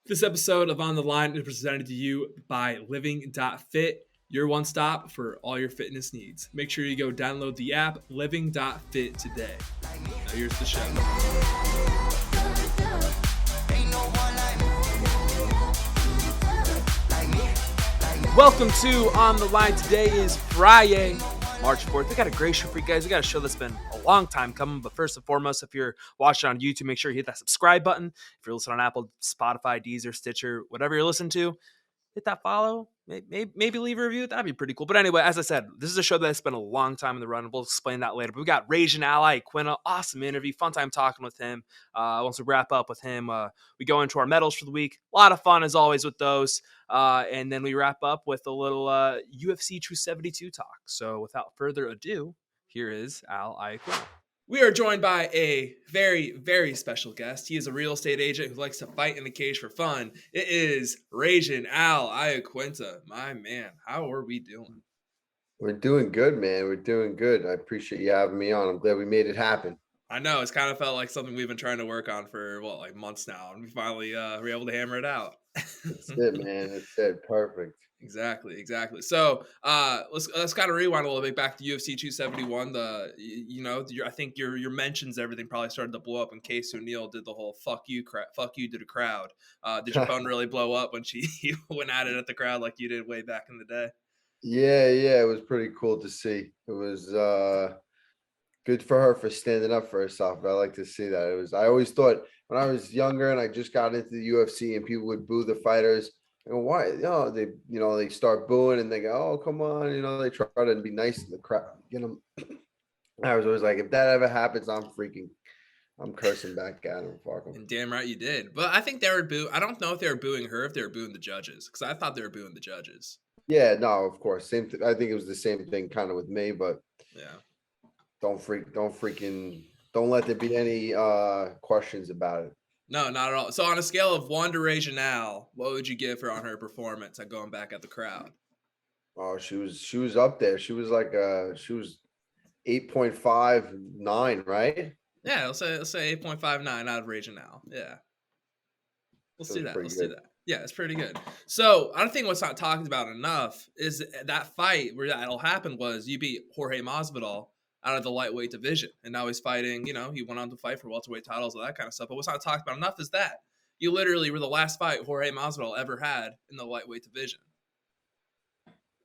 This episode of On the Line is presented to you by Living.Fit, your one stop for all your fitness needs. Make sure you go download the app Living.Fit today. Now here's the show. Welcome to On the Line. Today is Friday, March 4th. We got a great show for you guys. We got a show that's been a long time coming. But first and foremost, if you're watching on YouTube, make sure you hit that subscribe button. If you're listening on Apple, Spotify, Deezer, Stitcher, whatever you're listening to, hit that follow. Maybe leave a review. That'd be pretty cool. But anyway, as I said, this is a show that's been a long time in the run. We'll explain that later. But we got Rage and Ally, Iaquinta. Awesome interview. Fun time talking with him. Once we wrap up with him, we go into our medals for the week. A lot of fun, as always, with those. And then we wrap up with a little UFC 272 talk. So without further ado, here is Al Iaquinta. We are joined by a very, very special guest. He is a real estate agent who likes to fight in the cage for fun. It is Ragin' Al Iaquinta. My man, how are we doing? We're doing good, man. We're doing good. I appreciate you having me on. I'm glad we made it happen. I know. It's kind of felt like something we've been trying to work on for, months now. And we finally were able to hammer it out. That's it, man. That's it. Perfect. Exactly. So let's kind of rewind a little bit back to UFC 271. I think your mentions, everything probably started to blow up when Case O'Neill did the whole fuck you to the crowd. Did your phone really blow up when she went at it at the crowd like you did way back in the day? Yeah. It was pretty cool to see. It was good for her for standing up for herself. I like to see that. I always thought when I was younger and I just got into the UFC and people would boo the fighters. I go, why? They start booing and they go, oh, come on. They try to be nice to the crowd. I was always like, if that ever happens, I'm cursing back at them. Fuck them. And damn right you did. But I think they were booing. I don't know if they were booing her, if they were booing the judges, because I thought they were booing the judges. Yeah, no, of course. Same thing. I think it was the same thing kind of with me, but yeah. Don't let there be any questions about it. No, not at all. So on a scale of 1 to Ragin' Al, what would you give her on her performance and going back at the crowd? Oh, she was up there. She was 8.59, right? Yeah, let's say 8.59 out of Ragin' Al. Yeah. Let's do that. Yeah, it's pretty good. So I don't think what's not talked about enough is that fight where that'll happen was you beat Jorge Masvidal out of the lightweight division. And now he's fighting, he went on to fight for welterweight titles and that kind of stuff. But what's not talked about enough is that you literally were the last fight Jorge Masvidal ever had in the lightweight division.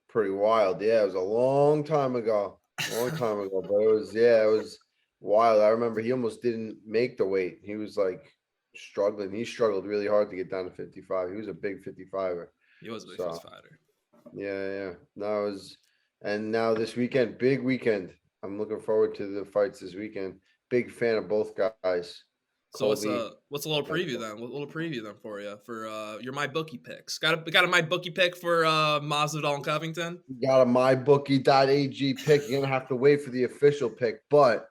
Pretty wild. Yeah, it was a long time ago. But it was wild. I remember he almost didn't make the weight. He was struggling. He struggled really hard to get down to 55. He was a big 55er. He was a big 55er. Yeah. And now this weekend, big weekend. I'm looking forward to the fights this weekend. Big fan of both guys. So what's a little preview then? A little preview then for you for your MyBookie picks. Got a MyBookie pick for Masvidal and Covington? You got a MyBookie.ag pick. You're gonna have to wait for the official pick, but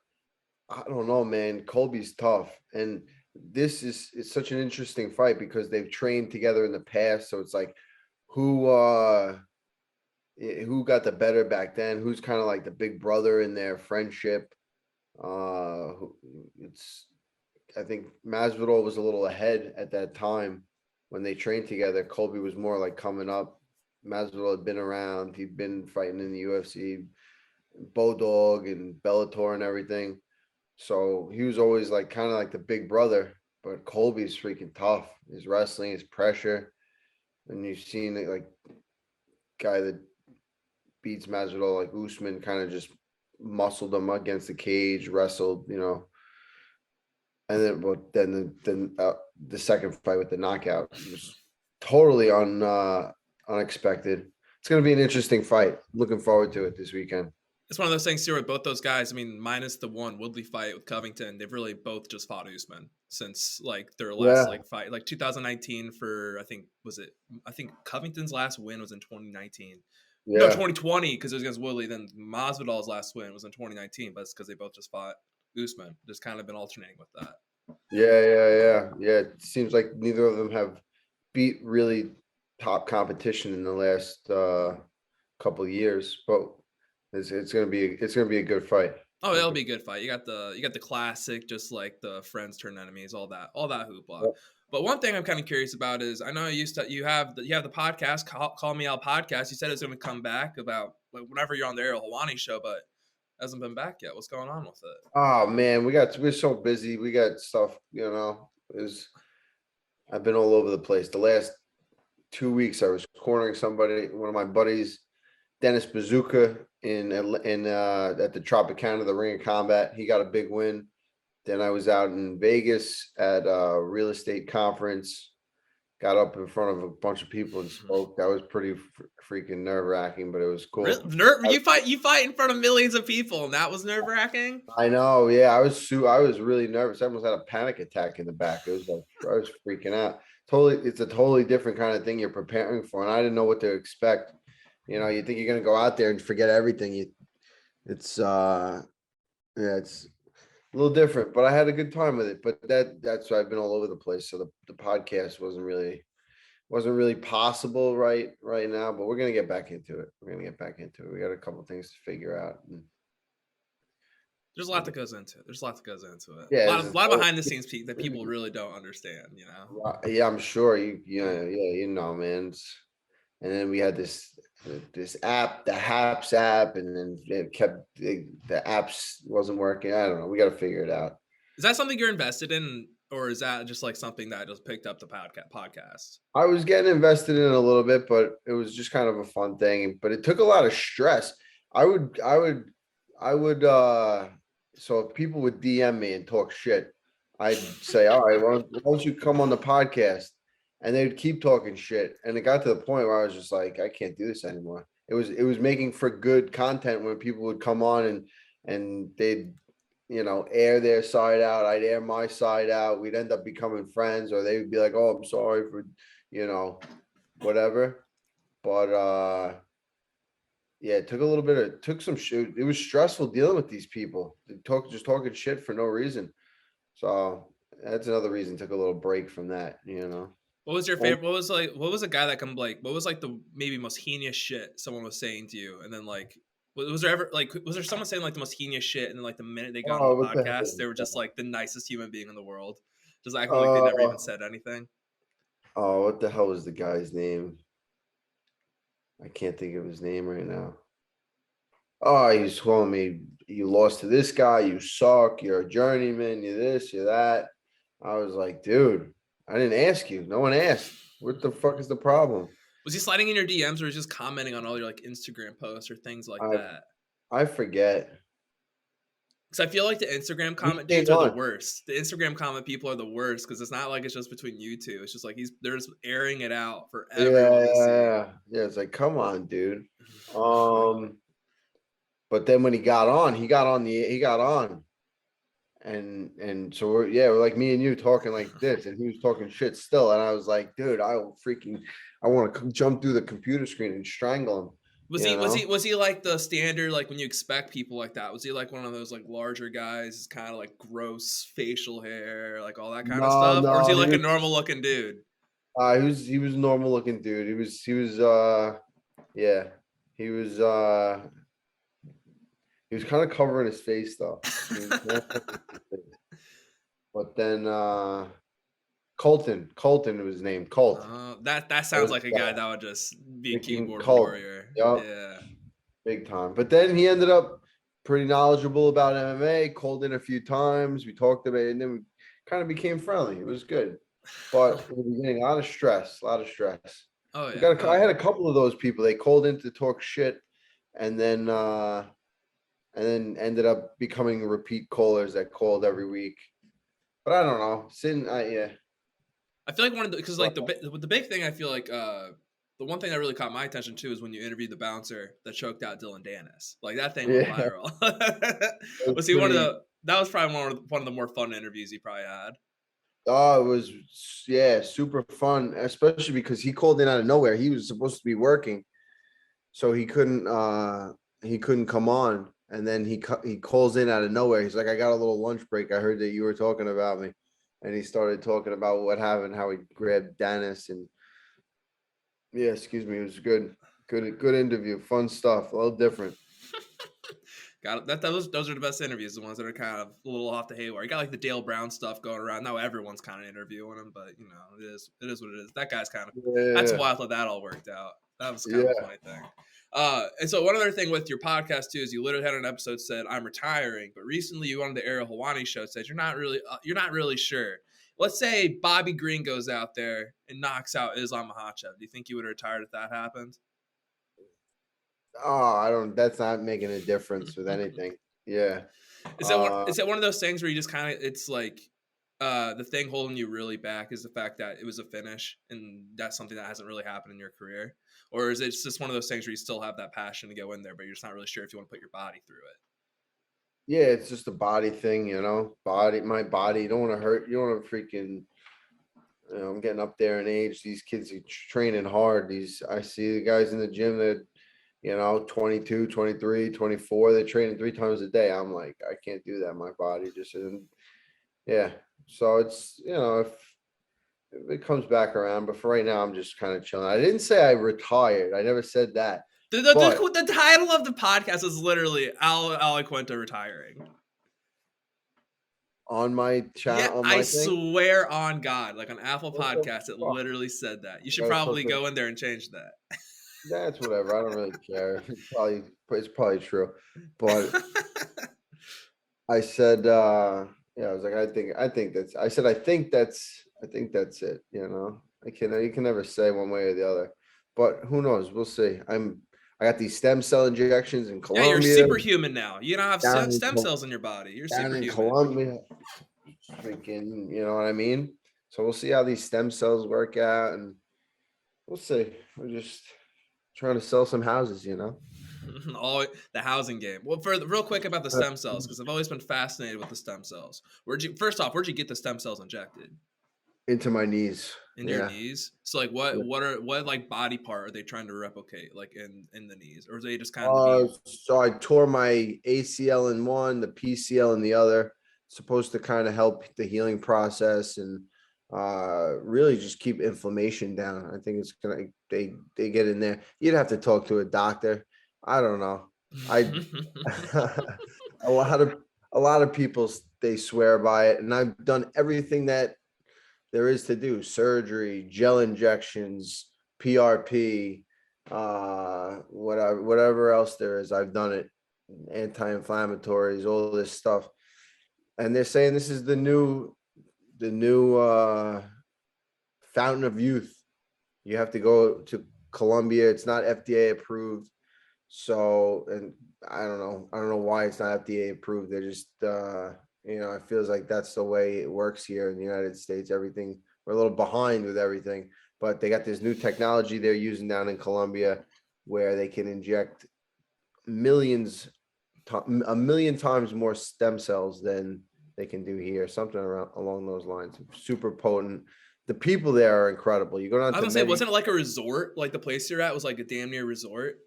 I don't know, man. Colby's tough, and this is such an interesting fight because they've trained together in the past. So it's like who got the better back then? Who's kind of like the big brother in their friendship? I think Masvidal was a little ahead at that time when they trained together. Colby was more like coming up. Masvidal had been around. He'd been fighting in the UFC, Bodog and Bellator and everything. So he was always kind of like the big brother. But Colby's freaking tough. His wrestling, his pressure. And you've seen it guy that beats Masvidal like Usman kind of just muscled him against the cage, wrestled, and then the second fight with the knockout was totally unexpected. It's going to be an interesting fight. Looking forward to it this weekend. It's one of those things too with both those guys. I mean, minus the one Woodley fight with Covington, they've really both just fought Usman since their last fight, 2019 for I think Covington's last win was in 2019. Yeah. No, 2020 because it was against Woodley. Then Masvidal's last win was in 2019, but it's because they both just fought Usman. Just kind of been alternating with that. Yeah. It seems like neither of them have beat really top competition in the last couple of years, but it's gonna be a good fight. Oh, it'll be a good fight. You got the classic, just like the friends turn enemies, all that hoopla. But one thing I'm kind of curious about is I know you have the podcast, Call Me Out podcast. You said it's going to come back about like, whenever you're on the Ariel Helwani show, but it hasn't been back yet. What's going on with it? Oh man, we're so busy. We got stuff, I've been all over the place. The last 2 weeks, I was cornering somebody, one of my buddies, Dennis Bazooka, at the Tropicana, the Ring of Combat. He got a big win. Then I was out in Vegas at a real estate conference. Got up in front of a bunch of people and spoke. That was pretty freaking nerve wracking, but it was cool. You fight in front of millions of people, and that was nerve wracking. I know, yeah. I was really nervous. I almost had a panic attack in the back. It was like I was freaking out. It's a totally different kind of thing you're preparing for, and I didn't know what to expect. You think you're gonna go out there and forget everything. It's a little different, but I had a good time with it. But that's why I've been all over the place. So the podcast wasn't really possible right now, but we're gonna get back into it. We got a couple things to figure out. There's a lot that goes into it. Yeah, a lot of behind the scenes that people really don't understand. Yeah, I'm sure man. And then we had this app, the Haps app, and then the apps wasn't working. I don't know. We got to figure it out. Is that something you're invested in, or is that just like something that I just picked up the podcast? I was getting invested in a little bit, but it was just kind of a fun thing. But it took a lot of stress. I would. So if people would DM me and talk shit, I'd say, all right, why don't you come on the podcast? And they'd keep talking shit. And it got to the point where I was just like, I can't do this anymore. It was making for good content when people would come on and they'd, air their side out. I'd air my side out. We'd end up becoming friends, or they would be like, oh, I'm sorry for, whatever. But yeah, it took some shit. It was stressful dealing with these people. Just talking shit for no reason. So that's another reason took a little break from that, What was your favorite? What was a guy that what was like the maybe most heinous shit someone was saying to you? And then like, was there someone saying like the most heinous shit? And then like the minute they got on the podcast, they were just like the nicest human being in the world. Just acting like they never even said anything. Oh, what the hell was the guy's name? I can't think of his name right now. Oh, he's calling me, you lost to this guy, you suck, you're a journeyman, you're this, you're that. I was like, dude, I didn't ask you. No one asked. What the fuck is the problem? Was he sliding in your DMs, or was he just commenting on all your like Instagram posts or things like that? I forget. Because I feel like the Instagram comment dudes are the worst. The Instagram comment people are the worst because it's not like it's just between you two. It's just like they're just airing it out for everyone to see. Yeah, it's like, come on, dude. But then when he got on. And so we're like me and you talking like this, and he was talking shit still. And I was like, dude, I want to jump through the computer screen and strangle him. Was he like the standard, like when you expect people like that? Was he like one of those like larger guys, kind of like gross facial hair, like all that kind of stuff? Or was he like a normal looking dude? He was a normal looking dude. He was kind of covering his face though. But then Colton was his name. Colt. That sounds like a guy that would just be a keyboard warrior. Yep. Yeah. Big time. But then he ended up pretty knowledgeable about MMA, called in a few times. We talked about it, and then we kind of became friendly. It was good. But in the beginning, a lot of stress. Oh yeah. I had a couple of those people. They called in to talk shit, and then ended up becoming repeat callers that called every week. But I don't know. I feel like because like the big thing, I feel like the one thing that really caught my attention too is when you interviewed the bouncer that choked out Dylan Dennis. Like that thing went viral. Was he that was probably one of the more fun interviews he probably had. Oh, it was super fun, especially because he called in out of nowhere. He was supposed to be working, so he couldn't come on. And then he calls in out of nowhere. He's like, I got a little lunch break. I heard that you were talking about me. And he started talking about what happened, how he grabbed Dennis. And it was good. Good interview. Fun stuff. A little different. Got that. Those are the best interviews. The ones that are kind of a little off the haywire. You got like the Dale Brown stuff going around. Now everyone's kind of interviewing him, but it is what it is. That guy's kind of. That's Yeah, why I thought that all worked out. That was kind of a yeah. funny thing. And so one other thing with your podcast too is you literally had an episode said I'm retiring, but recently you on the Ariel Helwani show said you're not really sure. Let's say Bobby Green goes out there and knocks out Islam Makhachev. Do you think you would have retired if that happened? Oh, I don't. That's not making a difference with anything. Yeah. Is that one of those things where you just kind of it's like the thing holding you really back is the fact that it was a finish and that's something that hasn't really happened in your career? Or is it just one of those things where you still have that passion to go in there, but you're just not really sure if you want to put your body through it? Yeah, it's just a body thing, my body. You don't want to hurt. You don't want to freaking. I'm getting up there in age. These kids are training hard. I see the guys in the gym that, 22, 23, 24. They're training 3 times a day. I'm like, I can't do that. My body just isn't. Yeah. So it's, if it comes back around, but for right now, I'm just kind of chilling. I didn't say I retired. I never said that. But The title of the podcast is literally Iaquinta retiring. on my Yeah, chat, on I my thing. swear on God, like on Apple What the Podcasts, it fuck? literally said that. You should Gotta probably put the go in there and change that. That's whatever. I don't really care. It's probably true. But I said, yeah, I was like, I think that's it. You can never say one way or the other, but who knows? We'll see. I got these stem cell injections in Yeah, you're Colombia, superhuman now. You don't have down in stem cells in your body. You're down in superhuman. Colombia, freaking, you know what I mean? So we'll see how these stem cells work out, and we'll see. We're just trying to sell some houses. All the housing game. Well, real quick about the stem cells, because I've always been fascinated with the stem cells. Where'd you get the stem cells injected? Into my knees. In your Yeah. knees? So like what like body part are they trying to replicate like in the knees? Or are they just kind of the knee? So I tore my ACL in one, the PCL in the other. Supposed to kind of help the healing process and really just keep inflammation down. I think it's gonna they get in there. You'd have to talk to a doctor. I don't know. I a lot of people they swear by it, and I've done everything that there is to do: surgery, gel injections, PRP, whatever else there is. I've done it, anti-inflammatories, all this stuff, and they're saying this is the new fountain of youth. You have to go to Colombia. It's not FDA approved. So, and I don't know why it's not FDA approved. They're just, it feels like that's the way it works here in the United States. Everything, we're a little behind with everything, but they got this new technology they're using down in Colombia where they can inject a million times more stem cells than they can do here. Something along those lines. Super potent. The people there are incredible. You go down I was to gonna say, wasn't it like a resort? Like the place you're at was like a damn near resort?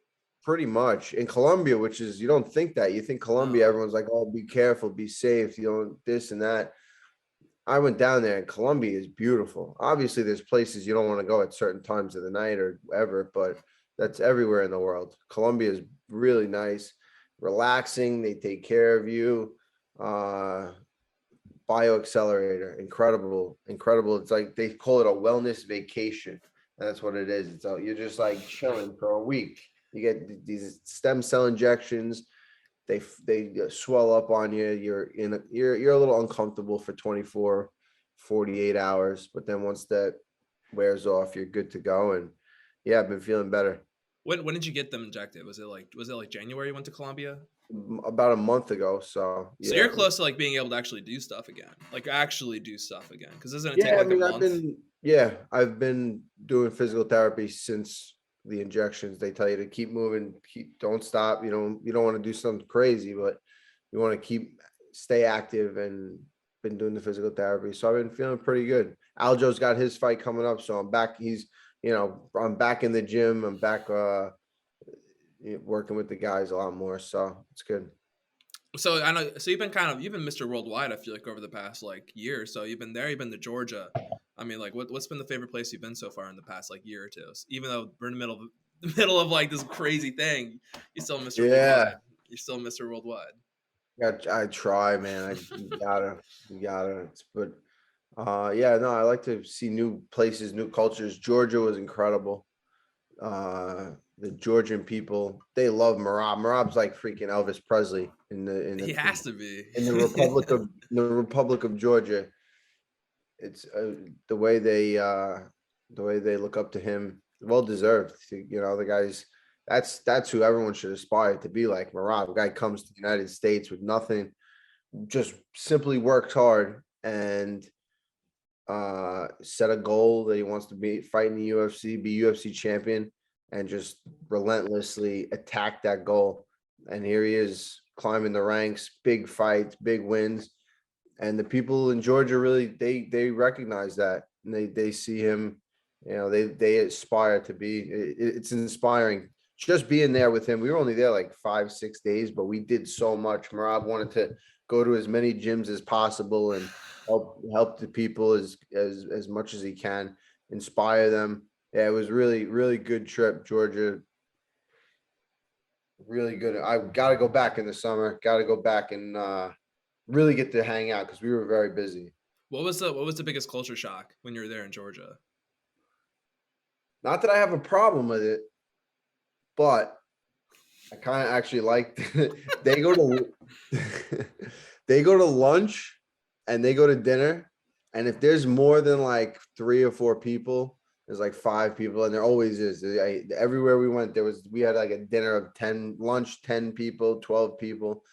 pretty much in Colombia, which is, you don't think that. You think Colombia, No. everyone's like, oh, be careful, be safe, this and that. I went down there and Colombia is beautiful. Obviously, there's places you don't want to go at certain times of the night or ever, but that's everywhere in the world. Colombia is really nice, relaxing. They take care of you. Bioaccelerator, incredible, incredible. It's like they call it a wellness vacation. That's what it is. You're just like chilling for a week. You get these stem cell injections. They swell up on you. You're a little uncomfortable for 24, 48 hours, but then once that wears off, you're good to go. And yeah, I've been feeling better. When did you get them injected? Was it like January you went to Colombia? About a month ago. So So yeah. you're close to like being able to actually do stuff again. Like actually do stuff again. Because doesn't it take Yeah, I like a mean, month? I've been doing physical therapy since the injections. They tell you to keep moving, don't stop. You don't want to do something crazy, but you want to stay active, and been doing the physical therapy. So I've been feeling pretty good. Aljo's got his fight coming up, so I'm back. I'm back in the gym. I'm back working with the guys a lot more. So it's good. So I know. So you've been Mr. Worldwide. I feel like over the past like year. So you've been there. You've been to Georgia. I mean, like, what's been the favorite place you've been so far in the past like year or two? So even though we're in the middle of like this crazy thing, you still Mr. Yeah. Worldwide. You're still Mr. Worldwide. Yeah, I try, man. You gotta. But yeah, no, I like to see new places, new cultures. Georgia was incredible. The Georgian people, they love Marab. Marab's like freaking Elvis Presley He has to be. in the Republic of Georgia. It's the way they look up to him. Well deserved. You know, the guys. That's who everyone should aspire to be like. Marab, a guy comes to the United States with nothing, just simply works hard and set a goal that he wants to be fight in the UFC, be UFC champion, and just relentlessly attack that goal. And here he is climbing the ranks, big fights, big wins. And the people in Georgia really they recognize that, and they see him, you know, they aspire to be. It's inspiring just being there with him. We were only there like 5-6 days, but we did so much. Marab wanted to go to as many gyms as possible and help the people as much as he can, inspire them. Yeah, it was really good trip, Georgia. Really good. I got to go back in the summer. Got to go back and really get to hang out because we were very busy. What was the biggest culture shock when you were there in Georgia? Not that I have a problem with it, but I kind of actually like they go to they go to lunch and they go to dinner, and if there's more than like 3 or 4 people, there's like 5 people, and there always is. Everywhere we went, we had like a dinner of 10, lunch 10 people, 12 people.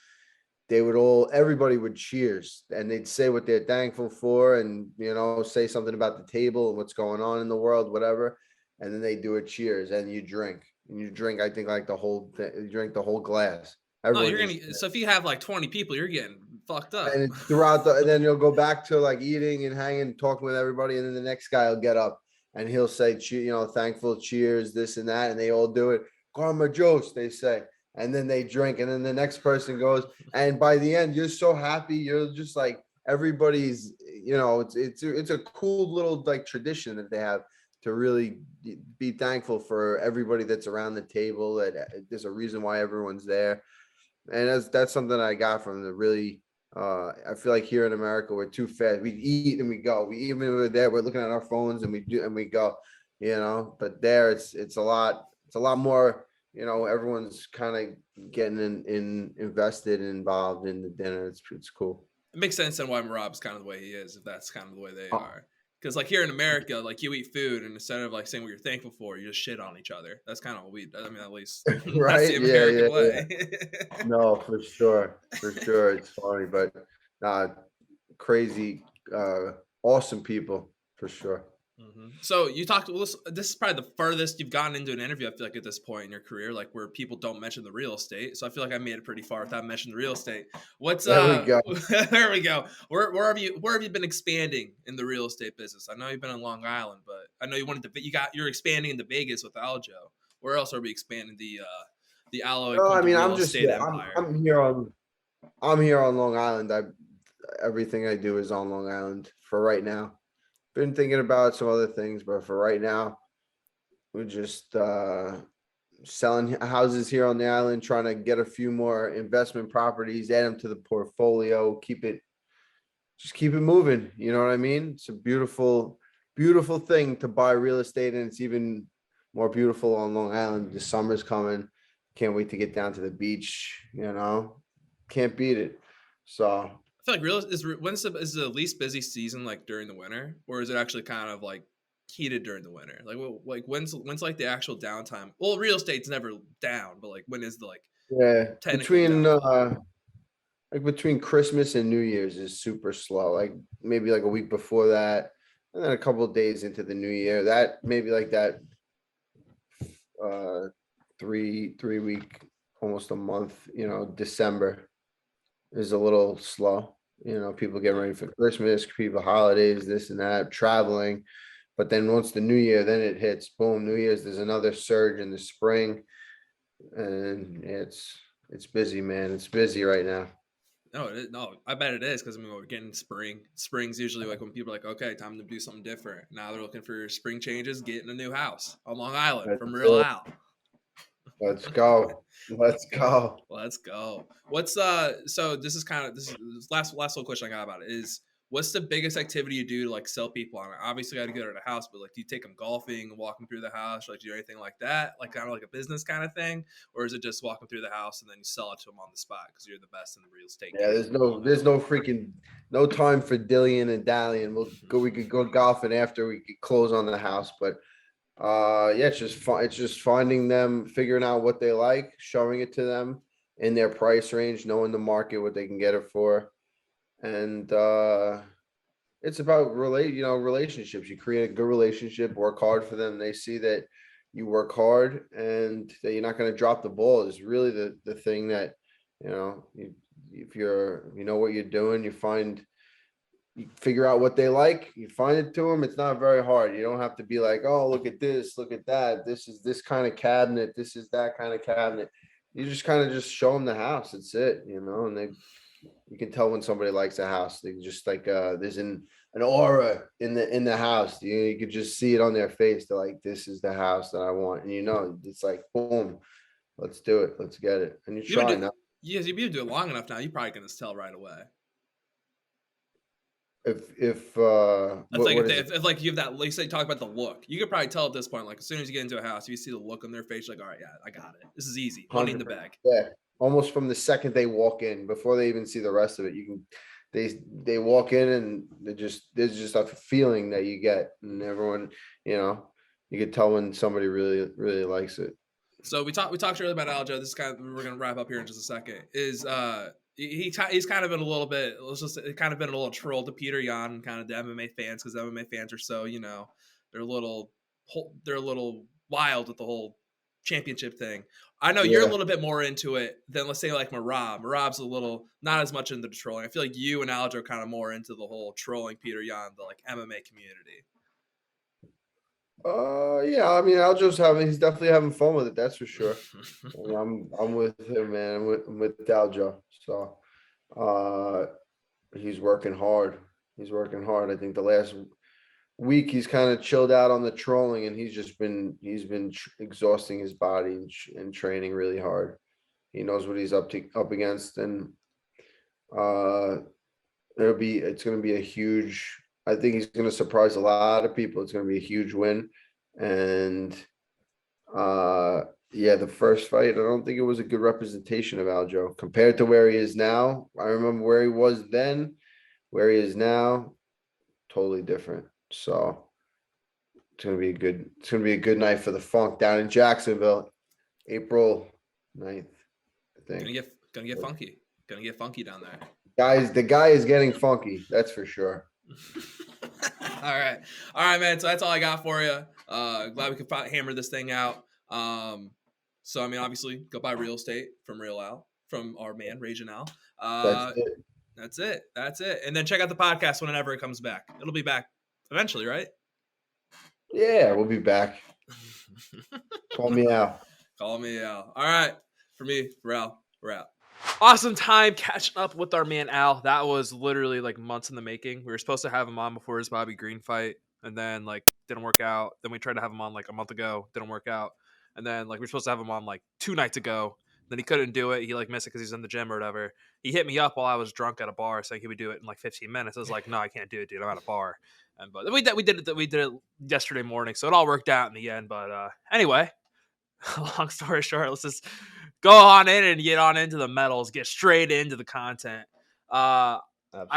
Everybody would cheers and they'd say what they're thankful for, and you know, say something about the table and what's going on in the world, whatever. And then they do a cheers and you drink. And you drink, I think, like the whole thing, you drink the whole glass. No, Everyone you're gonna. So if you have like 20 people, you're getting fucked up. and and then you'll go back to like eating and hanging, talking with everybody, and then the next guy will get up and he'll say, you know, thankful, cheers, this and that, and they all do it. Karma Jost, they say, and then they drink, and then the next person goes, and by the end, you're so happy, you're just like everybody's, you know, it's a cool little like tradition that they have to really be thankful for everybody that's around the table. That there's a reason why everyone's there, and that's something I got from the really. I feel like here in America we're too fast. We eat and we go. We even when we're there, we're looking at our phones and we go. You know, but there it's a lot more. You know, everyone's kind of getting in invested and involved in the dinner. It's cool. It makes sense then why Marab's kind of the way he is, if that's kind of the way they Oh, are. Because like here in America, like you eat food and instead of like saying what you're thankful for, you just shit on each other. That's kind of what we. I mean, at least that's the right? American Yeah. way. No, for sure. It's funny, but crazy, awesome people for sure. Mm-hmm. So you talked. Well, this is probably the furthest you've gotten into an interview. I feel like at this point in your career, like where people don't mention the real estate. So I feel like I made it pretty far without mentioning the real estate. What's There we go. there we go. Where have you been expanding in the real estate business? I know you've been in Long Island, but I know you're expanding into Vegas with Aljo. Where else are we expanding the Alo No, I Iaquinta mean, real estate empire? I'm here on Long Island. Everything I do is on Long Island for right now. Been thinking about some other things, but for right now, we're just selling houses here on the island, trying to get a few more investment properties, add them to the portfolio, keep it moving. You know what I mean? It's a beautiful thing to buy real estate, and it's even more beautiful on Long Island. The summer's coming. Can't wait to get down to the beach. You know, can't beat it. So I feel like is the least busy season like during the winter, or is it actually kind of like heated during the winter? Like when's like the actual downtime? Well, real estate's never down, but like when is the like yeah, technically downfall? between Christmas and New Year's is super slow. Like maybe like a week before that, and then a couple of days into the new year. That maybe like that 3 week, almost a month, you know, December is a little slow. You know, people getting ready for Christmas, people holidays, this and that, traveling. But then once the new year, then it hits, boom, New Year's, there's another surge in the spring. And it's busy, man. It's busy right now. No, I bet it is because I mean we're getting spring. Spring's usually like when people are like, okay, time to do something different. Now they're looking for spring changes, getting a new house on Long Island That's from Real it. Al. Let's go. Let's go. Let's go. What's so this is last little question I got about it is what's the biggest activity you do to like sell people on it? Obviously, I got to go to the house, but like, do you take them golfing, walk them through the house, like do anything like that, like kind of like a business kind of thing, or is it just walk them through the house and then you sell it to them on the spot because you're the best in the real estate Yeah, game? there's no freaking no time for dillying and dallying. We could go golfing after we could close on the house, but yeah, it's just finding them, figuring out what they like, showing it to them in their price range, knowing the market, what they can get it for. And it's about relationships. You create a good relationship, work hard for them. They see that you work hard and that you're not going to drop the ball is really the thing that, if you know what you're doing, you figure out what they like, you find it to them. It's not very hard. You don't have to be like, oh, look at this, look at that. This is this kind of cabinet. This is that kind of cabinet. You just kind of just show them the house. That's it, and you can tell when somebody likes a house. They just like there's an aura in the house. You could just see it on their face. They're like, this is the house that I want. And it's like, boom, let's do it. Let's get it. And you You would try do, now. yes, you've been doing it long enough now. You probably can just tell right away. If That's like what is it? if like you have that, like say talk about the look, you could probably tell at this point, like as soon as you get into a house, if you see the look on their face, you're like, all right, yeah, I got it. This is easy, money in the 100%. bag. Yeah. Almost from the second they walk in, before they even see the rest of it, they walk in and there's just a feeling that you get, and everyone, you could tell when somebody really, really likes it. So we talked earlier about Aljo. This is kind of we're gonna wrap up here in just a second. Is he's kind of been a little bit, let's just kind of been a little troll to Peter Yan, kind of the MMA fans, because MMA fans are so they're a little wild with the whole championship thing. I know you're a Yeah. little bit more into it than let's say like Marab. Marab's a little not as much into the trolling. I feel like you and Aljo are kind of more into the whole trolling Peter Yan, the like MMA community. Yeah, I mean, he's definitely having fun with it, that's for sure. And I'm with him, man. I'm with Daljo. So uh he's working hard. He's working hard. I think the last week he's kind of chilled out on the trolling, and he's been exhausting his body and training really hard. He knows what he's up against, and uh it's going to be a huge. I think he's going to surprise a lot of people. It's going to be a huge win, and uh yeah, the first fight, I don't think it was a good representation of Aljo compared to where he is now. I remember where he was then, where he is now, totally different. So it's gonna be a good night for the Funk down in Jacksonville, April 9th, I think. Gonna get funky. Gonna get funky down there. The guy is getting funky, that's for sure. All right, man. So that's all I got for you. Glad we could hammer this thing out. So I mean, obviously, go buy real estate from Real Al, from our man Raging Al. That's it. That's it. And then check out the podcast whenever it comes back. It'll be back eventually, right? Yeah, we'll be back. Call me out. Call me out. All right. For me, for Al, we're out. Awesome time catching up with our man Al. That was literally like months in the making. We were supposed to have him on before his Bobby Green fight, and then like didn't work out. Then we tried to have him on like a month ago, didn't work out. And then like we were supposed to have him on like 2 nights ago. Then he couldn't do it. He like missed it because he's in the gym or whatever. He hit me up while I was drunk at a bar saying he would do it in like 15 minutes. I was like, no, I can't do it, dude. I'm at a bar. And but we did it yesterday morning, so it all worked out in the end. But anyway, long story short, let's just go on in and get on into the medals, get straight into the content. I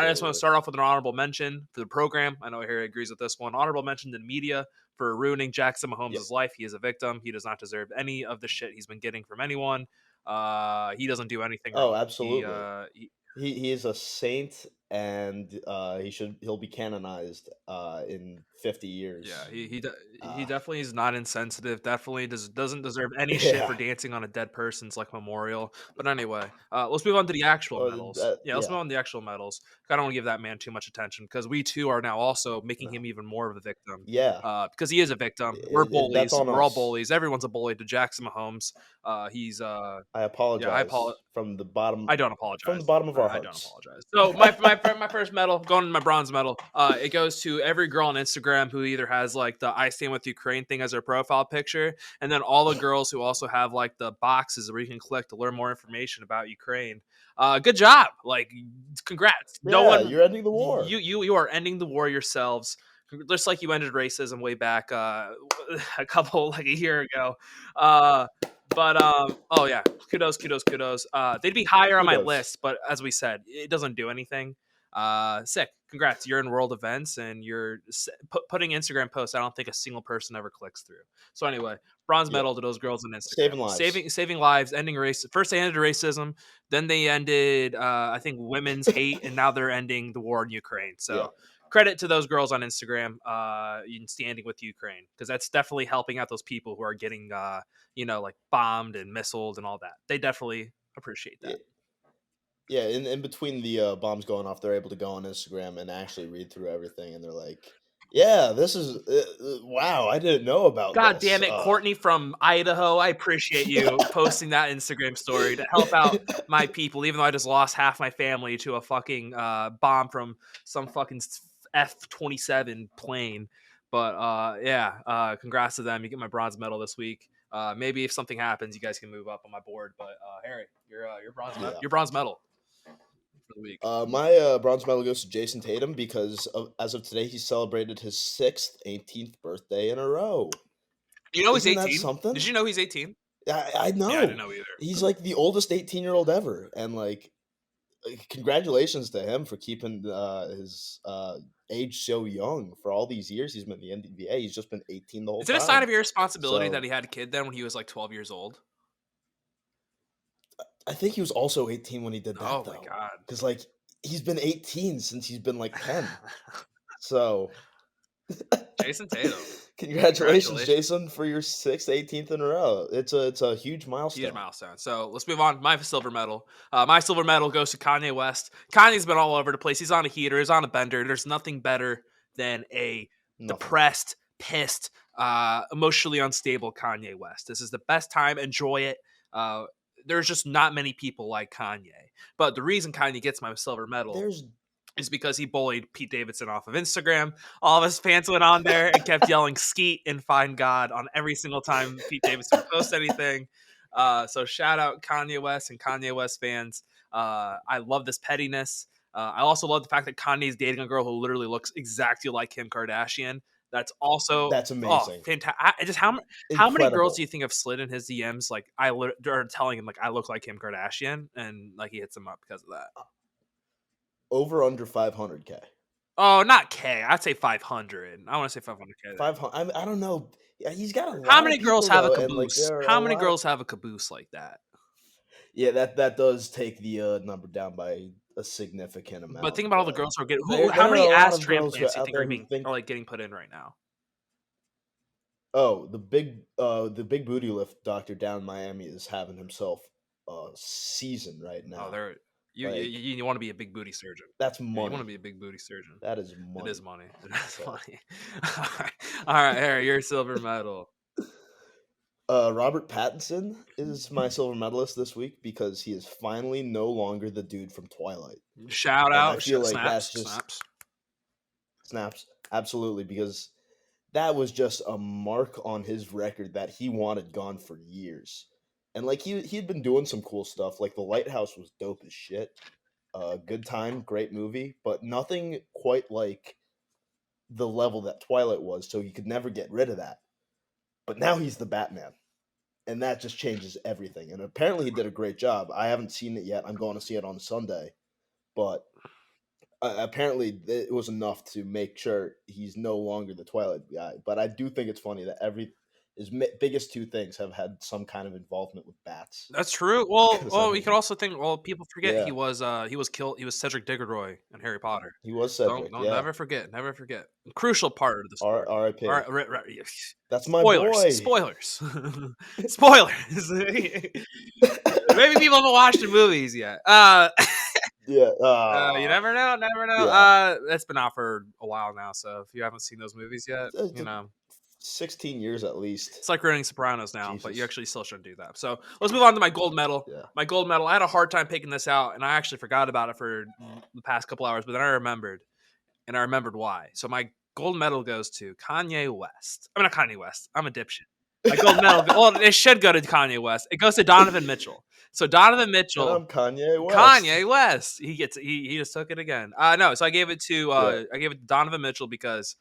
just want to start off with an honorable mention for the program. I know Harry agrees with this one. Honorable mention to the media for ruining Jackson Mahomes' life. He is a victim. He does not deserve any of the shit he's been getting from anyone. He doesn't do anything wrong. Oh, absolutely. He is a saint, and he'll be canonized in 50 years. Yeah, he definitely is not insensitive. Definitely doesn't deserve any shit for dancing on a dead person's like memorial. But anyway, let's move on to the actual medals. Let's move on to the actual medals. I don't want to give that man too much attention because we too are now also making him even more of a victim. Yeah, because he is a victim. We're bullies. We're all us. bullies. Everyone's a bully to Jackson Mahomes. He's I apologize. Yeah, from the bottom. I don't apologize. From the bottom of our hearts. I don't apologize. So my first medal, going to my bronze medal. It goes to every girl on Instagram Instagram who either has like the I Stand With Ukraine thing as their profile picture, and then all the girls who also have like the boxes where you can click to learn more information about Ukraine. Good job. Like, congrats. No Yeah, one, you're ending the war. you are ending the war yourselves. Just like you ended racism way back like a year ago. Oh yeah, kudos. They'd be higher on my Kudos. list, but as we said, it doesn't do anything. Sick. Congrats. You're in world events and you're putting Instagram posts. I don't think a single person ever clicks through. So anyway, bronze medal to those girls on Instagram. Saving lives, ending race. First they ended racism, then they ended I think women's hate, and now they're ending the war in Ukraine. So credit to those girls on Instagram in standing with Ukraine, because that's definitely helping out those people who are getting like bombed and missiled and all that. They definitely appreciate that. Yeah, in between the bombs going off, they're able to go on Instagram and actually read through everything, and they're like, "Yeah, this is wow! I didn't know about God this." damn it, Courtney from Idaho! I appreciate you posting that Instagram story to help out my people, even though I just lost half my family to a fucking bomb from some fucking F-27 plane. But congrats to them. You get my bronze medal this week. Maybe if something happens, you guys can move up on my board. But Harry, your bronze medal for the week. My bronze medal goes to Jason Tatum because as of today, he celebrated his 6th 18th birthday in a row. You know he's Isn't 18? that something? Did you know he's 18? I know. Yeah, I didn't know either. He's like the oldest 18-year-old ever, and like, congratulations to him for keeping his age so young for all these years. He's been in the NBA. He's just been 18 the whole time. Is it a sign of irresponsibility that he had a kid then when he was like 12 years old? I think he was also 18 when he did that. Oh my god! Because like he's been 18 since he's been like 10. So, Jason Tatum, congratulations, Jason, for your 6th 18th in a row. It's a huge milestone. Huge milestone. So let's move on. My silver medal. My silver medal goes to Kanye West. Kanye's been all over the place. He's on a heater. He's on a bender. There's nothing better than a depressed, pissed, emotionally unstable Kanye West. This is the best time. Enjoy it. There's just not many people like Kanye. But the reason Kanye gets my silver medal is because he bullied Pete Davidson off of Instagram. All of his fans went on there and kept yelling "Skeet" and "Find God" on every single time Pete Davidson posts anything. So shout out Kanye West and Kanye West fans. I love this pettiness. I also love the fact that Kanye's dating a girl who literally looks exactly like Kim Kardashian. That's amazing. Oh, fantastic! Just how many girls do you think have slid in his DMs? Like are telling him like I look like Kim Kardashian, and like he hits them up because of that. Over under 500K. Oh, not K. I'd say 500. I want to say 500K. 500. I don't know. Yeah, he's got a lot. How many of girls people, have a though, caboose? And, like, how many girls have a caboose like that? Yeah, that does take the number down by a significant amount. But think about all the girls who are getting. How many ass transplants do you think are like getting put in right now? Oh, the big booty lift doctor down in Miami is having himself a season right now. Oh, you want to be a big booty surgeon. That's money. Yeah, you want to be a big booty surgeon. That is money. It is money. It is money. All right, Harry, your silver medal. Robert Pattinson is my silver medalist this week because he is finally no longer the dude from Twilight. Shout out! I feel like snaps, that's just snaps. Absolutely, because that was just a mark on his record that he wanted gone for years. And like he had been doing some cool stuff. Like The Lighthouse was dope as shit. Good time, great movie, but nothing quite like the level that Twilight was. So he could never get rid of that. But now he's the Batman, and that just changes everything. And apparently he did a great job. I haven't seen it yet. I'm going to see it on Sunday, but apparently it was enough to make sure he's no longer the Twilight guy. But I do think it's funny that his biggest two things have had some kind of involvement with bats. That's true. Well, you could also think. Well, people forget he was killed. He was Cedric Diggory in Harry Potter. He was Cedric. Don't never forget. Crucial part of the story. R.I.P. Right. That's my Spoilers. boy. Spoilers. Maybe people haven't watched the movies yet. Yeah. You never know. Yeah. That's been out for a while now. So if you haven't seen those movies yet, 16 years at least. It's like ruining Sopranos now, but you actually still shouldn't do that. So let's move on to my gold medal. Yeah. My gold medal. I had a hard time picking this out, and I actually forgot about it for the past couple hours, but then I remembered, why. So my Gold medal goes to Kanye West. I mean, not Kanye West. I'm a dipshit. A gold medal. Well, it should go to Kanye West. It goes to Donovan Mitchell. So Donovan And Mitchell, I'm Kanye West. Kanye West. He just took it again. No, so I gave it to Yeah. Donovan Mitchell because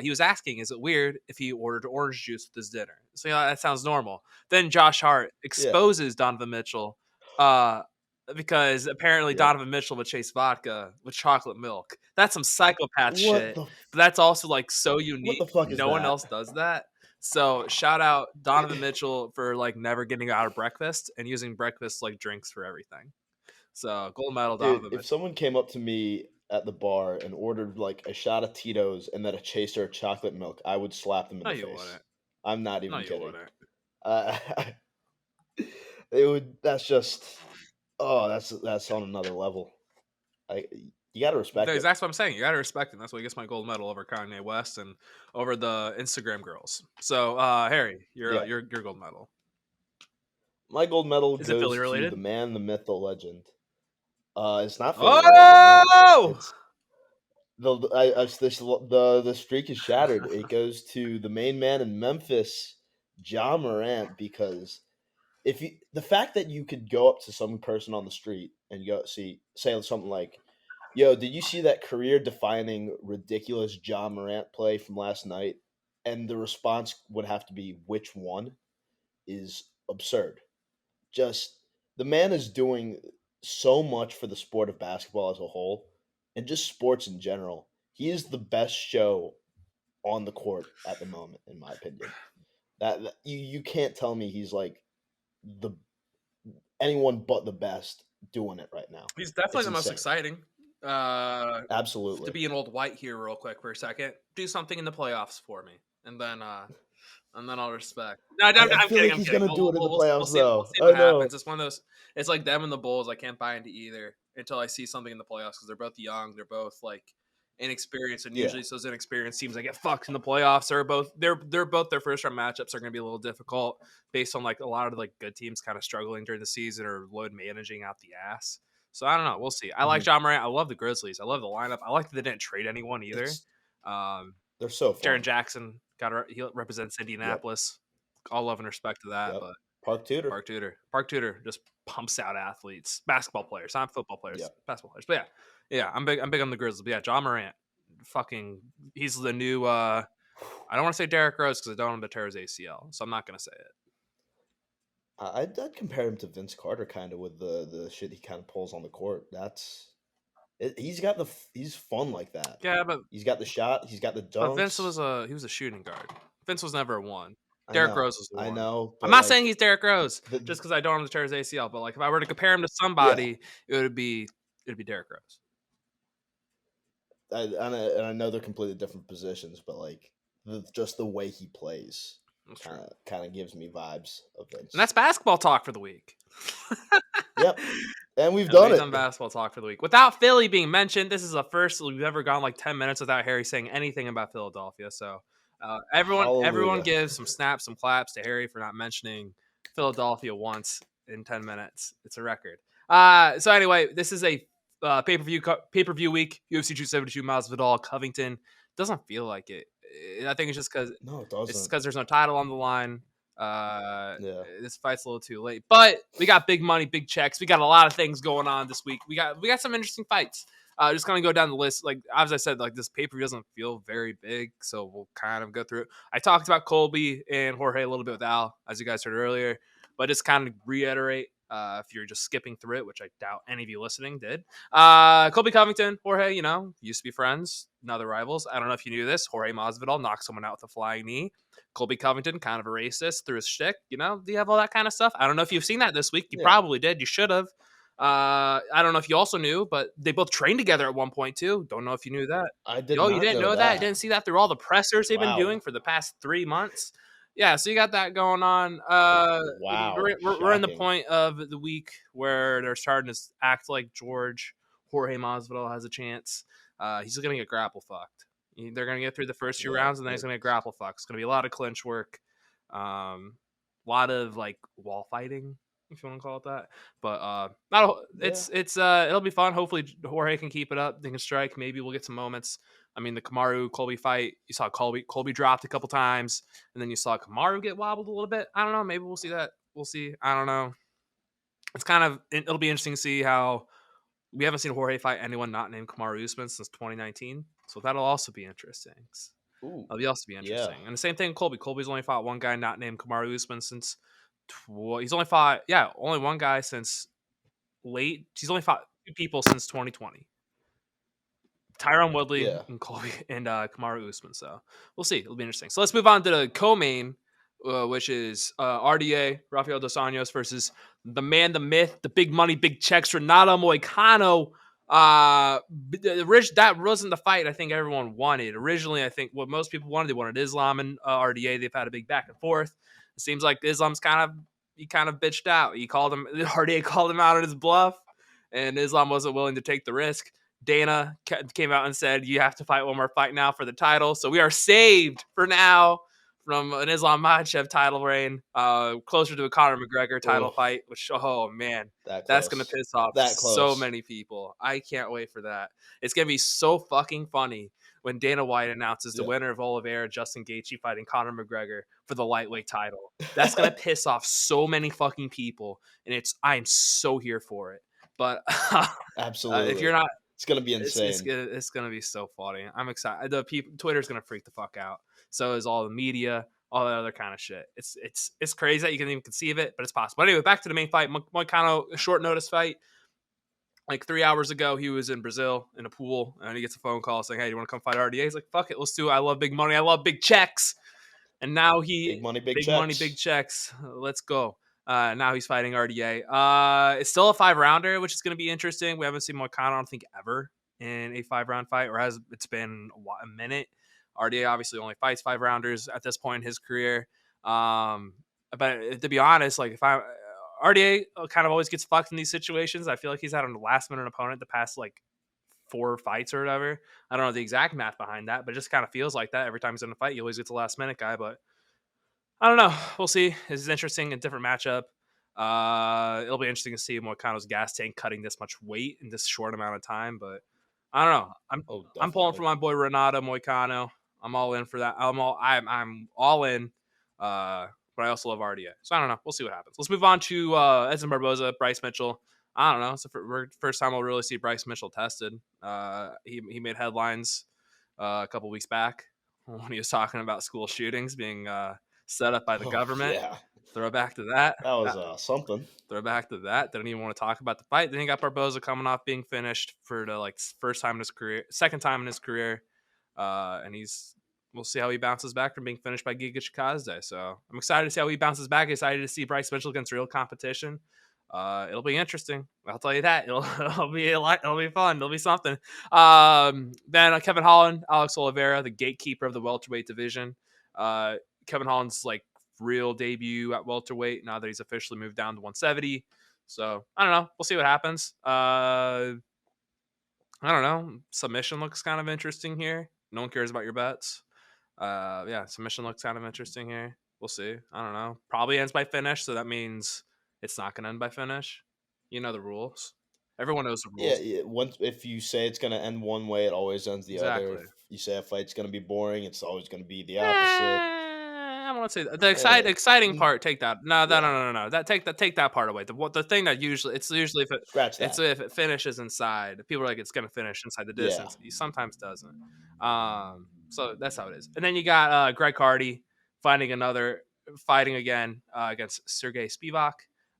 he was asking, is it weird if he ordered orange juice with his dinner? So that sounds normal. Then Josh Hart Yeah. exposes Donovan Mitchell because apparently Yep. Donovan Mitchell would chase vodka with chocolate milk. That's some psychopath shit. The But that's also like so unique. fuck is No one that? else does that. So shout out Donovan Mitchell for like never getting out of breakfast and using breakfast like drinks for everything. So gold medal Dude, Donovan if Mitchell. someone came up to me at the bar and ordered like a shot of Tito's and then a chaser of chocolate milk, I would slap them in No, the you face. wouldn't. I'm not No, even you kidding. wouldn't. It would. That's just. Oh, that's on another level. You gotta respect it. That's what I'm saying. You gotta respect him. That's why he gets my gold medal over Kanye West and over the Instagram girls. So Harry, Yeah. your gold medal. My gold medal Is it Philly goes to related? the man, the myth, the legend. It's not Philly Oh! related. No. The streak is shattered. It goes to the main man in Memphis, Ja Morant, because the fact that you could go up to some person on the street and say something like, "Yo, did you see that career-defining, ridiculous Ja Morant play from last night?" And the response would have to be, "Which one?" is absurd. Just the man is doing so much for the sport of basketball as a whole, and just sports in general. He is the best show on the court at the moment, in my opinion. That you can't tell me he's like the anyone but the best doing it right now. He's definitely It's the most insane. exciting. To Absolutely. be an old white here real quick for a second. Do something in the playoffs for me. And then I'll respect. No, I'm I feel kidding. like I'm he's kidding. gonna do it in the We'll playoffs, see. We'll though. see I what know. happens. It's one of those. It's like them and the Bulls. I can't buy into either until I see something in the playoffs because they're both young. They're both like inexperienced, and Yeah. usually those inexperienced teams that get fucked in the playoffs are both they're both their first round matchups are going to be a little difficult based on like a lot of like good teams kind of struggling during the season or load managing out the ass. So I don't know. We'll see. I like Mhm. Ja Morant. I love the Grizzlies. I love the lineup. I like that they didn't trade anyone either. They're so fun. Jaren Jackson he represents Indianapolis. All love and respect to that, Yep. but Park Tudor. Park Tudor just pumps out athletes, basketball players, not football players, Yep. basketball players. But yeah, I'm big on the Grizzlies. But yeah, Ja Morant, he's the new. I don't want to say Derrick Rose because I don't want him to tear his ACL, so I'm not gonna say it. I'd compare him to Vince Carter kind of with the shit he kind of pulls on the court. He's fun like that. Yeah, but he's got the shot. He's got the dunks. But Vince was a shooting guard. Vince was never a one. I Derrick know, Rose was the one. I know. I'm but, not like, saying he's Derrick Rose the- just because I don't want him to tear his ACL. But like if I were to compare him to somebody, it'd be Derrick Rose. and I know they're completely different positions, but like just the way he plays kind of gives me vibes of Vince. And that's basketball talk for the week. Yep. And we've done it. Done basketball talk for the week. Without Philly being mentioned, this is the first we've ever gone like 10 minutes without Harry saying anything about Philadelphia. So everyone gives some snaps, some claps to Harry for not mentioning Philadelphia once in 10 minutes. It's a record. So anyway, this is a pay-per-view week. UFC 272 Masvidal Covington. Doesn't feel like it. I think it's just because it's because there's no title on the line. This fight's a little too late, but we got big money, big checks. We got a lot of things going on this week. We got some interesting fights. Just gonna go down the list. Like as I said, like this pay-per-view doesn't feel very big, so we'll kind of go through it. I talked about Colby and Jorge a little bit with Al, as you guys heard earlier, but just kind of reiterate. If you're just skipping through it, which I doubt any of you listening did. Colby Covington, Jorge, used to be friends, now they're rivals. I don't know if you knew this. Jorge Masvidal knocked someone out with a flying knee. Colby Covington, kind of a racist through his shtick. Do you have all that kind of stuff? I don't know if you've seen that this week. You probably did. You should have. I don't know if you also knew, but they both trained together at one point too. Don't know if you knew that. I did. Oh, you didn't know that? You didn't see that through all the pressers they've been doing for the past 3 months? Yeah, so you got that going on. Wow. We're in the point of the week where they're starting to act like Jorge Masvidal has a chance. He's going to get grapple fucked. They're going to get through the first few rounds, and then he's going to get grapple fucked. It's going to be a lot of clinch work, a lot of like wall fighting, if you want to call it that. But it'll be fun. Hopefully Jorge can keep it up. They can strike. Maybe we'll get some moments I mean, the Kamaru Colby fight, you saw Colby dropped a couple times, and then you saw Kamaru get wobbled a little bit. I don't know. Maybe we'll see that. We'll see. I don't know. It's kind of, it'll be interesting to see how we haven't seen Jorge fight anyone not named Kamaru Usman since 2019. So that'll also be interesting. Ooh, That'll also be yeah, interesting. And the same thing with Colby. Colby's only fought one guy not named Kamaru Usman since he's only fought, only one guy since he's only fought two people since 2020. Tyron Woodley yeah. and Colby and Kamaru Usman. So we'll see. It'll be interesting. So let's move on to the co-main, which is RDA Rafael dos Anjos versus the man, the myth, the big money, big checks, Renato Moicano. That wasn't the fight I think everyone wanted. Originally, I think what most people wanted, they wanted Islam and RDA. They've had a big back and forth. It seems like Islam's kind of bitched out. RDA called him out on his bluff, and Islam wasn't willing to take the risk. Dana came out and said, you have to fight one more fight now for the title. So we are saved for now from an Islam Makhachev title reign, closer to a Conor McGregor title fight, which, oh, man, that's going to piss off so many people. I can't wait for that. It's going to be so fucking funny when Dana White announces the winner of Oliveira, Justin Gaethje fighting Conor McGregor for the lightweight title. That's going to piss off so many fucking people, and I'm so here for it. But absolutely, if you're not, it's gonna be insane. It's gonna be so funny. I'm excited. Twitter's gonna freak the fuck out. So is all the media, all that other kind of shit. It's crazy that you can even conceive it, but it's possible. But anyway, back to the main fight. Moicano, a short notice fight. Like 3 hours ago, he was in Brazil in a pool, and he gets a phone call saying, "Hey, you want to come fight RDA?" He's like, "Fuck it, let's do it. I love big money. I love big checks." And now big money, big checks. Let's go. Now he's fighting RDA. It's still a 5-rounder, which is going to be interesting. We haven't seen Moicano, I don't think, ever in a 5-round fight, or it's been a minute. RDA obviously only fights 5-rounders at this point in his career. But to be honest, like RDA kind of always gets fucked in these situations. I feel like he's had a last-minute opponent the past like 4 fights or whatever. I don't know the exact math behind that, but it just kind of feels like that every time he's in a fight. He always gets a last-minute guy, but I don't know. We'll see. This is interesting. A different matchup. It'll be interesting to see Moicano's gas tank cutting this much weight in this short amount of time. But I don't know. I'm pulling for my boy Renato Moicano. I'm all in for that. I'm all in. But I also love RDA. So I don't know. We'll see what happens. Let's move on to Edson Barboza, Bryce Mitchell. I don't know. It's the first time we'll really see Bryce Mitchell tested. He made headlines a couple weeks back when he was talking about school shootings being set up by the government. Yeah. Throw back to that. That was something. Throw back to that. Didn't even want to talk about the fight. Then he got Barboza coming off being finished for the second time in his career. And we'll see how he bounces back from being finished by Giga Chikadze. So I'm excited to see how he bounces back. Excited to see Bryce Mitchell against real competition. It'll be interesting. I'll tell you that. It'll be it'll be fun. It'll be something. Then Kevin Holland, Alex Oliveira, the gatekeeper of the welterweight division. Kevin Holland's like real debut at welterweight now that he's officially moved down to 170. So I don't know. We'll see what happens. I don't know. Submission looks kind of interesting here. No one cares about your bets. Submission looks kind of interesting here. We'll see. I don't know. Probably ends by finish, so that means it's not going to end by finish. You know the rules. Everyone knows the rules. Yeah. If you say it's going to end one way, it always ends the other. If you say a fight's going to be boring, it's always going to be the opposite. I want to say that. The exciting part. Take that. No. Take that part away. The thing that usually if it finishes inside, people are like it's going to finish inside the distance. It sometimes doesn't. So that's how it is. And then you got Greg Hardy fighting again against Sergey Spivak.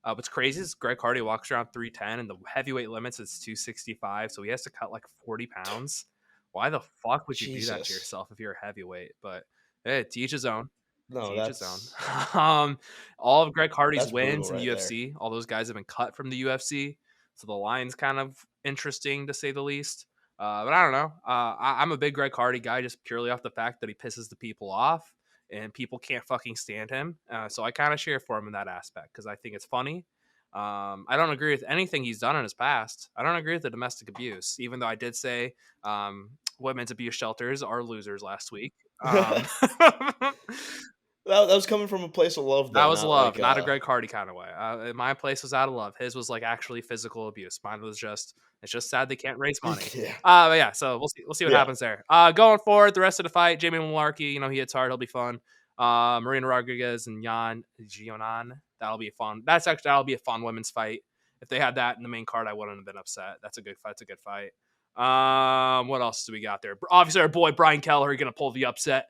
What's crazy is Greg Hardy walks around 310 and the heavyweight limits is 265, so he has to cut like 40 pounds. Why the fuck would you do that to yourself if you're a heavyweight? But hey, to each his own. No, that's his own. All of Greg Hardy's wins in the UFC, all those guys have been cut from the UFC, so the line's kind of interesting to say the least. But I don't know. I'm a big Greg Hardy guy just purely off the fact that he pisses the people off and people can't fucking stand him. So I kind of cheer for him in that aspect because I think it's funny. I don't agree with anything he's done in his past. I don't agree with the domestic abuse, even though I did say women's abuse shelters are losers last week. That was coming from a place of love, That though. was Not love, like not a Greg Hardy kind of way. My place was out of love. His was like actually physical abuse. Mine was just, it's just sad they can't raise money. yeah, But yeah, so we'll see what yeah, happens there. Going forward, the rest of the fight, Jamie Malarkey, he hits hard, he'll be fun. Marina Rodriguez and Jan Gionan, that'll be a fun women's fight. If they had that in the main card, I wouldn't have been upset. That's a good fight. It's a good fight. What else do we got there? Obviously, our boy Brian Kelleher going to pull the upset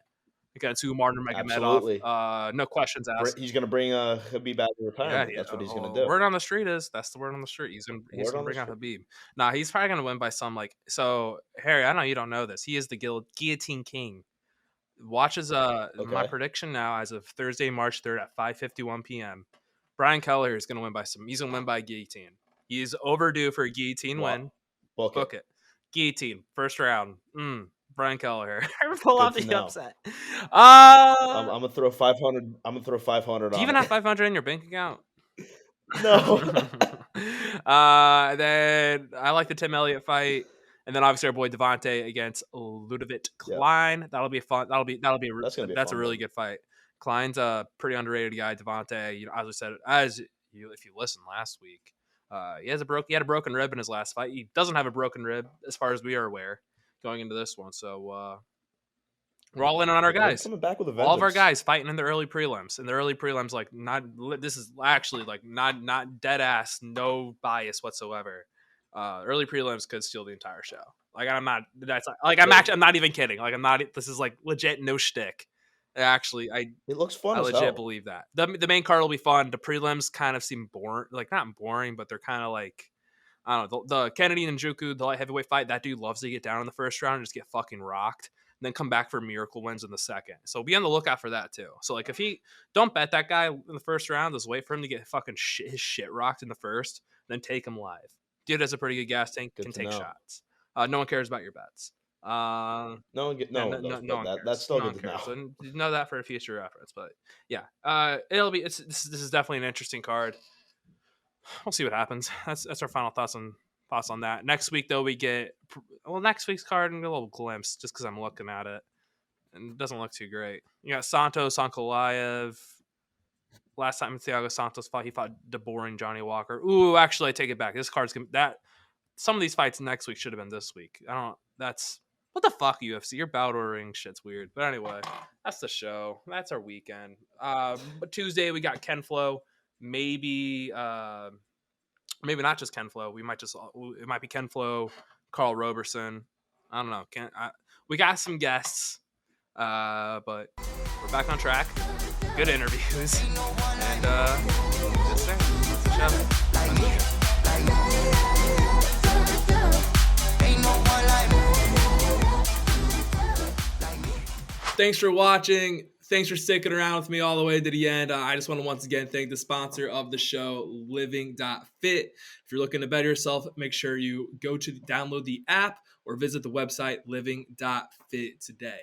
against Umar absolutely. Nurmagomedov. No questions asked. He's gonna bring Habib out of Yeah, retirement. That's what he's gonna do. word on the street is that's the word on the street. He's Word gonna on the bring out street. Habib. Nah, he's probably gonna win by some so Harry. I know you don't know this. He is the guillotine king. Watches my Okay. prediction now as of Thursday, March 3rd at 5:51 p.m. Brian Kelleher is gonna win by some. He's gonna win by guillotine. He's overdue for a guillotine Wow. win. Book it. Book it. Guillotine first round. Brian Kelleher pull Good out to the know. upset. I'm gonna throw 500. I'm gonna throw 500 Do you on even it. have 500 in your bank account? No. Then I like the Tim Elliott fight, and then obviously our boy Devontae against Ludovic Yep. Klein. That'll be fun. That's gonna be a That's a fun really one. good fight. Klein's a pretty underrated guy. Devontae, as I said, if you listened last week, he had a broken rib in his last fight. He doesn't have a broken rib as far as we are aware going into this one. So we're all in on our The man's guys. coming back with a vengeance. All of our guys fighting in the early prelims. In the early prelims, this is actually not dead ass, no bias whatsoever. Early prelims could steal the entire show. I'm not even kidding. This is like legit no shtick. Actually, It looks fun I as legit hell. believe that. The main card will be fun. The prelims kind of seem boring, not boring, but they're kind of like, I don't know, the Kennedy and Njoku, the light heavyweight fight, that dude loves to get down in the first round and just get fucking rocked, and then come back for miracle wins in the second. So be on the lookout for that too. So if he don't bet that guy in the first round, just wait for him to get fucking his shit rocked in the first, then take him live. Dude has a pretty good gas tank, Good can to take know. shots. No one cares about your bets. No one does, No but one cares. that's still No good one to cares. know. So you know that for a future reference. But yeah, this is definitely an interesting card. We'll see what happens. That's our final thoughts on that. Next week though, we get next week's card and a little glimpse just because I'm looking at it and it doesn't look too great. You got Santos Ankalaev. Last time Thiago Santos fought, he fought the boring Johnny Walker. Ooh, actually, I take it back. This card's that. Some of these fights next week should have been this week. That's what the fuck, UFC. Your bout ordering shit's weird. But anyway, that's the show. That's our weekend. But Tuesday we got Ken Flo. Maybe not just Ken Flo. It might be Ken Flo, Carl Roberson. I don't know. We got some guests, but we're back on track. Good interviews, and just there. That's the show. Thanks for watching. Thanks for sticking around with me all the way to the end. I just want to once again thank the sponsor of the show, Living.Fit. If you're looking to better yourself, make sure you go to download the app or visit the website Living.Fit today.